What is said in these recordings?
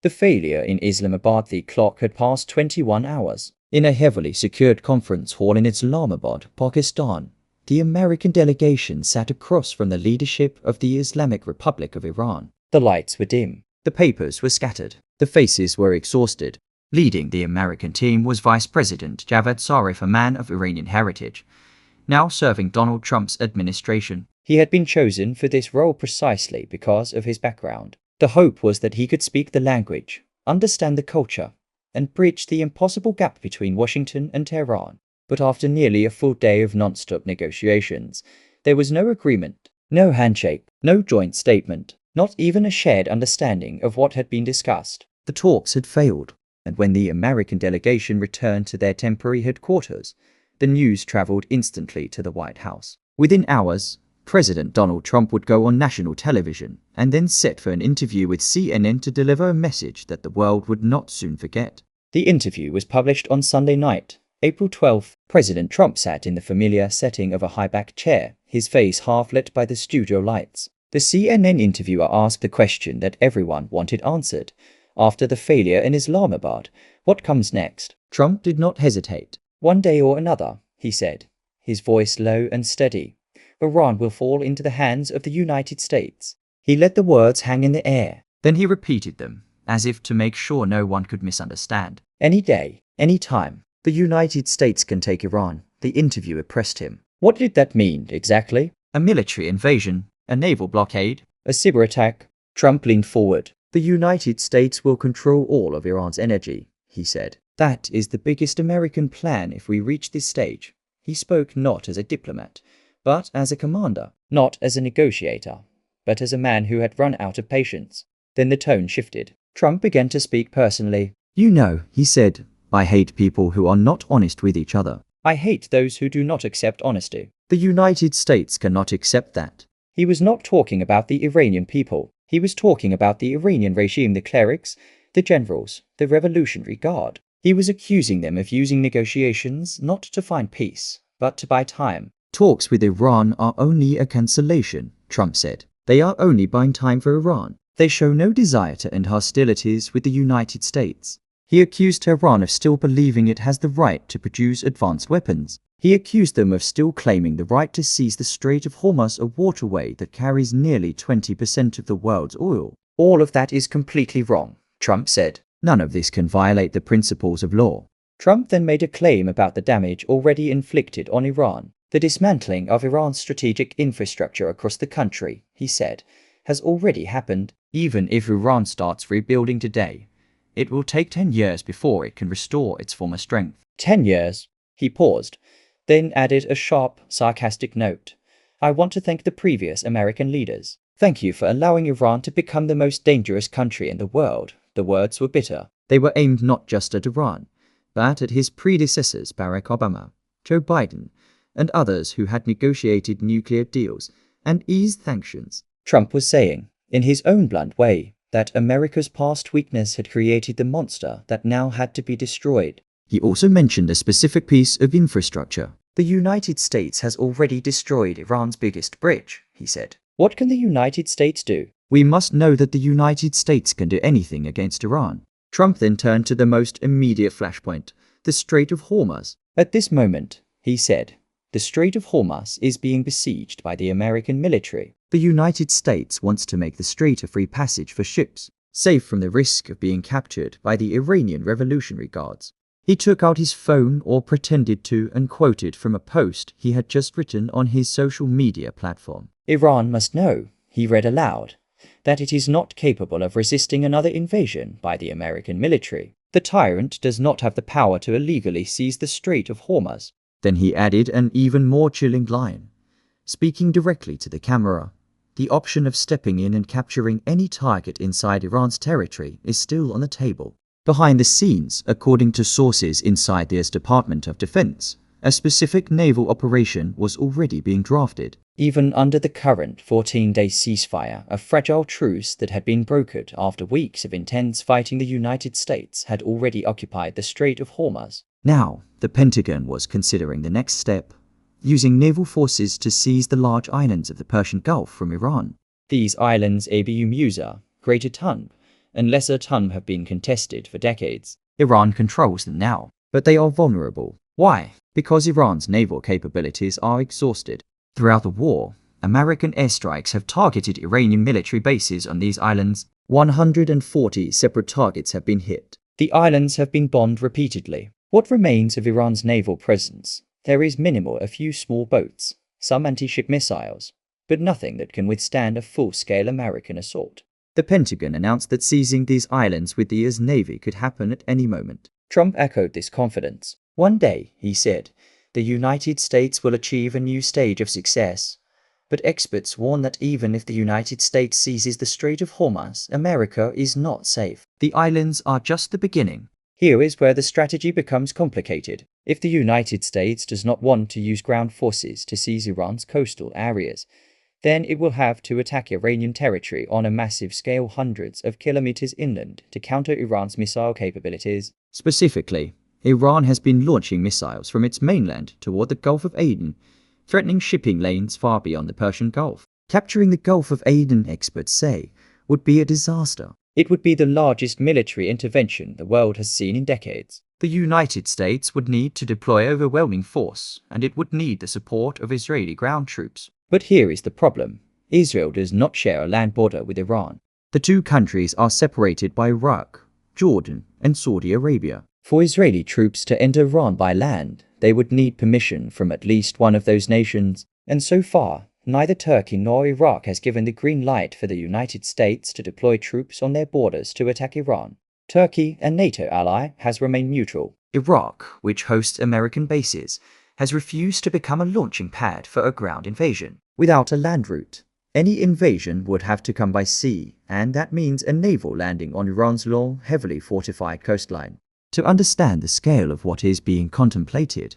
The failure in Islamabad, the clock had passed 21 hours. In a heavily secured conference hall in Islamabad, Pakistan, the American delegation sat across from the leadership of the Islamic Republic of Iran. The lights were dim. The papers were scattered. The faces were exhausted. Leading the American team was Vice President Javad Zarif, a man of Iranian heritage, now serving Donald Trump's administration. He had been chosen for this role precisely because of his background. The hope was that he could speak the language, understand the culture, and bridge the impossible gap between Washington and Tehran. But after nearly a full day of non-stop negotiations, there was no agreement, no handshake, no joint statement, not even a shared understanding of what had been discussed. The talks had failed, and when the American delegation returned to their temporary headquarters, the news traveled instantly to the White House. Within hours, President Donald Trump would go on national television and then set for an interview with CNN to deliver a message that the world would not soon forget. The interview was published on Sunday night, April 12th. President Trump sat in the familiar setting of a high-backed chair, his face half lit by the studio lights. The CNN interviewer asked the question that everyone wanted answered. After the failure in Islamabad, what comes next? Trump did not hesitate. One day or another, he said, his voice low and steady, Iran will fall into the hands of the United States. He let the words hang in the air. Then he repeated them, as if to make sure no one could misunderstand. Any day, any time, the United States can take Iran, the interviewer pressed him. What did that mean, exactly? A military invasion, a naval blockade, a cyber attack? Trump leaned forward. The United States will control all of Iran's energy, he said. That is the biggest American plan if we reach this stage. He spoke not as a diplomat, but as a commander, not as a negotiator, but as a man who had run out of patience. Then the tone shifted. Trump began to speak personally. You know, he said, I hate people who are not honest with each other. I hate those who do not accept honesty. The United States cannot accept that. He was not talking about the Iranian people. He was talking about the Iranian regime, the clerics, the generals, the Revolutionary Guard. He was accusing them of using negotiations not to find peace, but to buy time. Talks with Iran are only a cancellation, Trump said. They are only buying time for Iran. They show no desire to end hostilities with the United States. He accused Tehran of still believing it has the right to produce advanced weapons. He accused them of still claiming the right to seize the Strait of Hormuz, a waterway that carries nearly 20% of the world's oil. All of that is completely wrong, Trump said. None of this can violate the principles of law. Trump then made a claim about the damage already inflicted on Iran. The dismantling of Iran's strategic infrastructure across the country, he said, has already happened. Even if Iran starts rebuilding today, it will take 10 years before it can restore its former strength. 10 years? He paused, then added a sharp, sarcastic note. I want to thank the previous American leaders. Thank you for allowing Iran to become the most dangerous country in the world. The words were bitter. They were aimed not just at Iran, but at his predecessors Barack Obama, Joe Biden, and others who had negotiated nuclear deals and eased sanctions. Trump was saying, in his own blunt way, that America's past weakness had created the monster that now had to be destroyed. He also mentioned a specific piece of infrastructure. The United States has already destroyed Iran's biggest bridge, he said. What can the United States do? We must know that the United States can do anything against Iran. Trump then turned to the most immediate flashpoint, the Strait of Hormuz. At this moment, he said, the Strait of Hormuz is being besieged by the American military. The United States wants to make the strait a free passage for ships, safe from the risk of being captured by the Iranian Revolutionary Guards. He took out his phone, or pretended to, and quoted from a post he had just written on his social media platform. Iran must know, he read aloud, that it is not capable of resisting another invasion by the American military. The tyrant does not have the power to illegally seize the Strait of Hormuz. Then he added an even more chilling line, speaking directly to the camera. The option of stepping in and capturing any target inside Iran's territory is still on the table. Behind the scenes, according to sources inside the US Department of Defense, a specific naval operation was already being drafted. Even under the current 14-day ceasefire, a fragile truce that had been brokered after weeks of intense fighting, the United States had already occupied the Strait of Hormuz. Now, the Pentagon was considering the next step, using naval forces to seize the large islands of the Persian Gulf from Iran. These islands, Abu Musa, Greater Tunb, and lesser ton have been contested for decades. Iran controls them now, but they are vulnerable. Why? Because Iran's naval capabilities are exhausted. Throughout the war, American airstrikes have targeted Iranian military bases on these islands. 140 separate targets have been hit. The islands have been bombed repeatedly. What remains of Iran's naval presence? There is minimal, a few small boats, some anti-ship missiles, but nothing that can withstand a full-scale American assault. The Pentagon announced that seizing these islands with the US Navy could happen at any moment. Trump echoed this confidence. One day, he said, the United States will achieve a new stage of success. But experts warn that even if the United States seizes the Strait of Hormuz, America is not safe. The islands are just the beginning. Here is where the strategy becomes complicated. If the United States does not want to use ground forces to seize Iran's coastal areas, then it will have to attack Iranian territory on a massive scale hundreds of kilometers inland to counter Iran's missile capabilities. Specifically, Iran has been launching missiles from its mainland toward the Gulf of Aden, threatening shipping lanes far beyond the Persian Gulf. Capturing the Gulf of Aden, experts say, would be a disaster. It would be the largest military intervention the world has seen in decades. The United States would need to deploy overwhelming force, and it would need the support of Israeli ground troops. But here is the problem. Israel does not share a land border with Iran. The two countries are separated by Iraq, Jordan, and Saudi Arabia. For Israeli troops to enter Iran by land, they would need permission from at least one of those nations, and so far, neither Turkey nor Iraq has given the green light for the United States to deploy troops on their borders to attack Iran. Turkey, a NATO ally, has remained neutral. Iraq, which hosts American bases, has refused to become a launching pad for a ground invasion. Without a land route, any invasion would have to come by sea, and that means a naval landing on Iran's long, heavily fortified coastline. To understand the scale of what is being contemplated,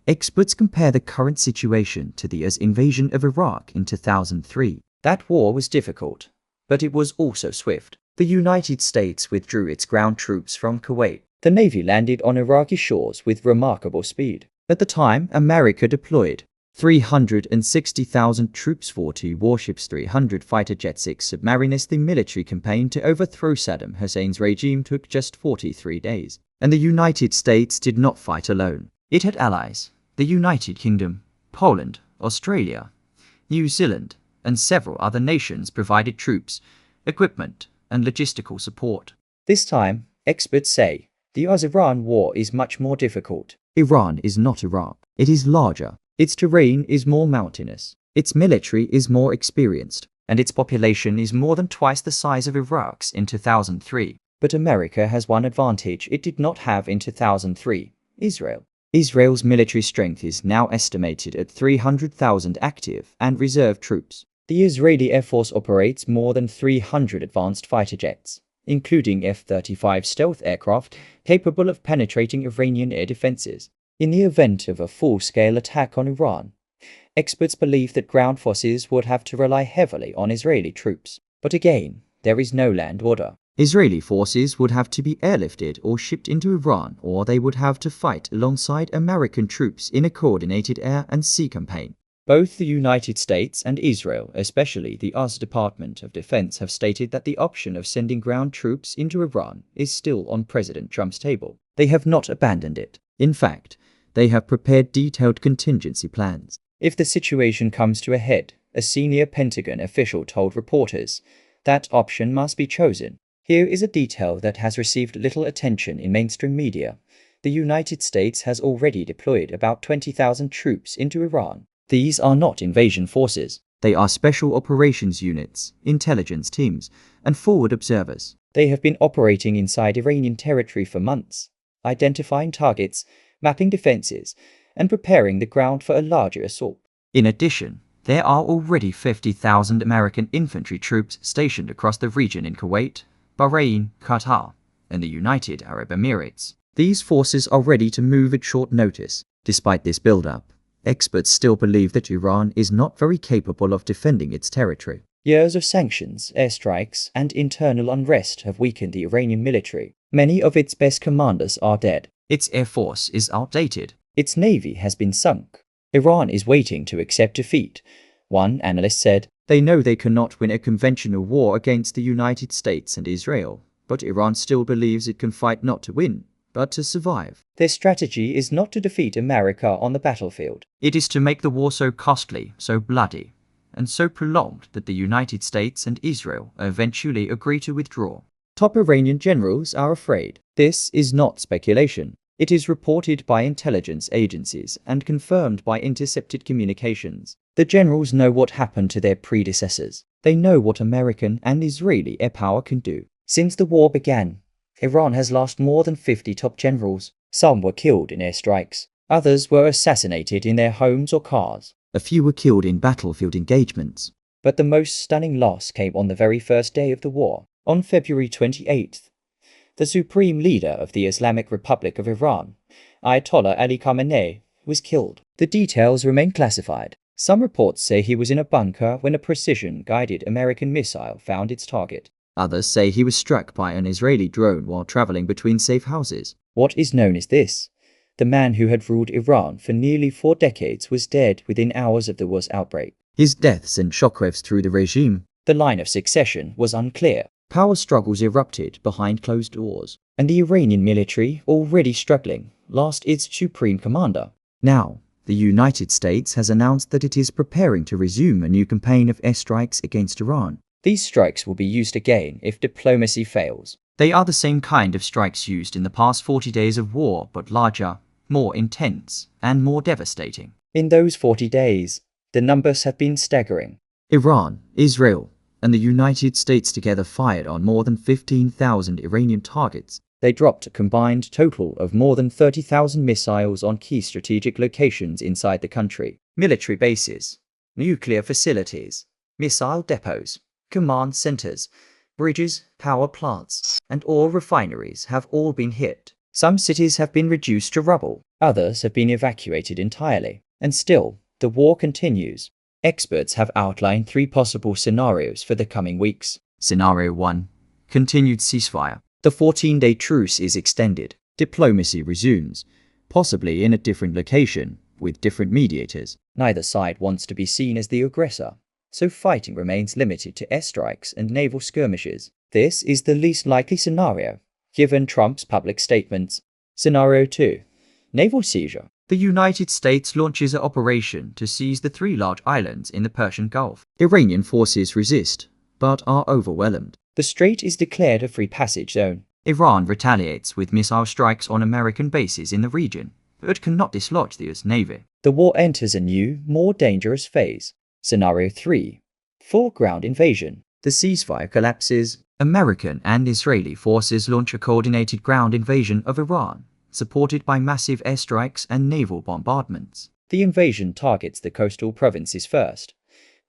experts compare the current situation to the US invasion of Iraq in 2003. That war was difficult, but it was also swift. The United States withdrew its ground troops from Kuwait. The Navy landed on Iraqi shores with remarkable speed. At the time, America deployed 360,000 troops, 40 warships, 300 fighter jets, 6 submarines. The military campaign to overthrow Saddam Hussein's regime took just 43 days. And the United States did not fight alone. It had allies: the United Kingdom, Poland, Australia, New Zealand, and several other nations provided troops, equipment, and logistical support. This time, experts say, the US-Iran war is much more difficult. Iran is not Iraq. It is larger. Its terrain is more mountainous. Its military is more experienced. And its population is more than twice the size of Iraq's in 2003. But America has one advantage it did not have in 2003: Israel. Israel's military strength is now estimated at 300,000 active and reserve troops. The Israeli Air Force operates more than 300 advanced fighter jets, including F-35 stealth aircraft capable of penetrating Iranian air defenses. In the event of a full-scale attack on Iran, experts believe that ground forces would have to rely heavily on Israeli troops. But again, there is no land order. Israeli forces would have to be airlifted or shipped into Iran, or they would have to fight alongside American troops in a coordinated air and sea campaign. Both the United States and Israel, especially the US Department of Defense, have stated that the option of sending ground troops into Iran is still on President Trump's table. They have not abandoned it. In fact, they have prepared detailed contingency plans. If the situation comes to a head, a senior Pentagon official told reporters, that option must be chosen. Here is a detail that has received little attention in mainstream media. The United States has already deployed about 20,000 troops into Iran. These are not invasion forces. They are special operations units, intelligence teams, and forward observers. They have been operating inside Iranian territory for months, identifying targets, mapping defenses, and preparing the ground for a larger assault. In addition, there are already 50,000 American infantry troops stationed across the region in Kuwait, Bahrain, Qatar, and the United Arab Emirates. These forces are ready to move at short notice. Despite this build-up, experts still believe that Iran is not very capable of defending its territory. Years of sanctions, airstrikes, and internal unrest have weakened the Iranian military. Many of its best commanders are dead. Its air force is outdated. Its navy has been sunk. Iran is waiting to accept defeat, one analyst said. They know they cannot win a conventional war against the United States and Israel, but Iran still believes it can fight not to win, but to survive. Their strategy is not to defeat America on the battlefield. It is to make the war so costly, so bloody, and so prolonged that the United States and Israel eventually agree to withdraw. Top Iranian generals are afraid. This is not speculation. It is reported by intelligence agencies and confirmed by intercepted communications. The generals know what happened to their predecessors. They know what American and Israeli air power can do. Since the war began, Iran has lost more than 50 top generals. Some were killed in airstrikes. Others were assassinated in their homes or cars. A few were killed in battlefield engagements. But the most stunning loss came on the very first day of the war. On February 28th, the supreme leader of the Islamic Republic of Iran, Ayatollah Ali Khamenei, was killed. The details remain classified. Some reports say he was in a bunker when a precision-guided American missile found its target. Others say he was struck by an Israeli drone while traveling between safe houses. What is known is this: the man who had ruled Iran for nearly 4 decades was dead within hours of the war's outbreak. His death sent shockwaves through the regime. The line of succession was unclear. Power struggles erupted behind closed doors, and the Iranian military, already struggling, lost its supreme commander. Now, the United States has announced that it is preparing to resume a new campaign of airstrikes against Iran. These strikes will be used again if diplomacy fails. They are the same kind of strikes used in the past 40 days of war, but larger, more intense, and more devastating. In those 40 days, the numbers have been staggering. Iran, Israel, and the United States together fired on more than 15,000 Iranian targets. They dropped a combined total of more than 30,000 missiles on key strategic locations inside the country. Military bases, nuclear facilities, missile depots, command centers, bridges, power plants, and oil refineries have all been hit. Some cities have been reduced to rubble. Others have been evacuated entirely. And still, the war continues. Experts have outlined 3 possible scenarios for the coming weeks. Scenario 1. Continued ceasefire. The 14-day truce is extended. Diplomacy resumes, possibly in a different location, with different mediators. Neither side wants to be seen as the aggressor, so fighting remains limited to airstrikes and naval skirmishes. This is the least likely scenario, given Trump's public statements. Scenario 2. Naval seizure. The United States launches an operation to seize the 3 large islands in the Persian Gulf. Iranian forces resist, but are overwhelmed. The strait is declared a free passage zone. Iran retaliates with missile strikes on American bases in the region, but cannot dislodge the US Navy. The war enters a new, more dangerous phase. Scenario 3. Full ground invasion. The ceasefire collapses. American and Israeli forces launch a coordinated ground invasion of Iran, supported by massive airstrikes and naval bombardments. The invasion targets the coastal provinces first,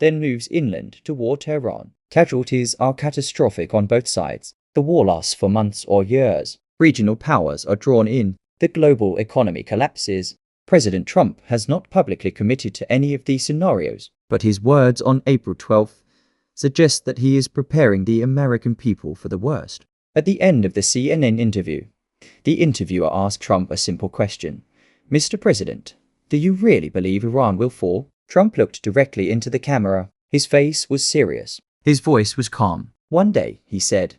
then moves inland toward Tehran. Casualties are catastrophic on both sides. The war lasts for months or years. Regional powers are drawn in. The global economy collapses. President Trump has not publicly committed to any of these scenarios, but his words on April 12th suggest that he is preparing the American people for the worst. At the end of the CNN interview, the interviewer asked Trump a simple question. "Mr. President, do you really believe Iran will fall?" Trump looked directly into the camera. His face was serious. His voice was calm. "One day," he said,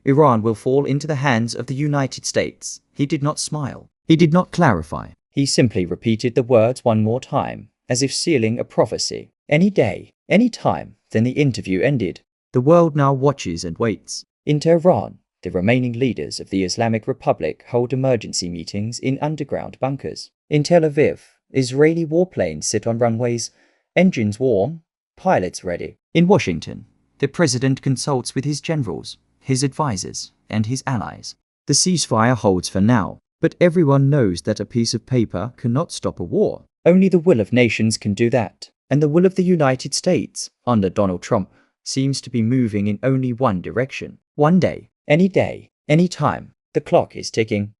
"Iran will fall into the hands of the United States." He did not smile. He did not clarify. He simply repeated the words one more time, as if sealing a prophecy. Any day, any time. Then the interview ended. The world now watches and waits. In Tehran, the remaining leaders of the Islamic Republic hold emergency meetings in underground bunkers. In Tel Aviv, Israeli warplanes sit on runways, engines warm, pilots ready. In Washington, the president consults with his generals, his advisors, and his allies. The ceasefire holds for now, but everyone knows that a piece of paper cannot stop a war. Only the will of nations can do that, and the will of the United States, under Donald Trump, seems to be moving in only one direction. One day, any time, the clock is ticking.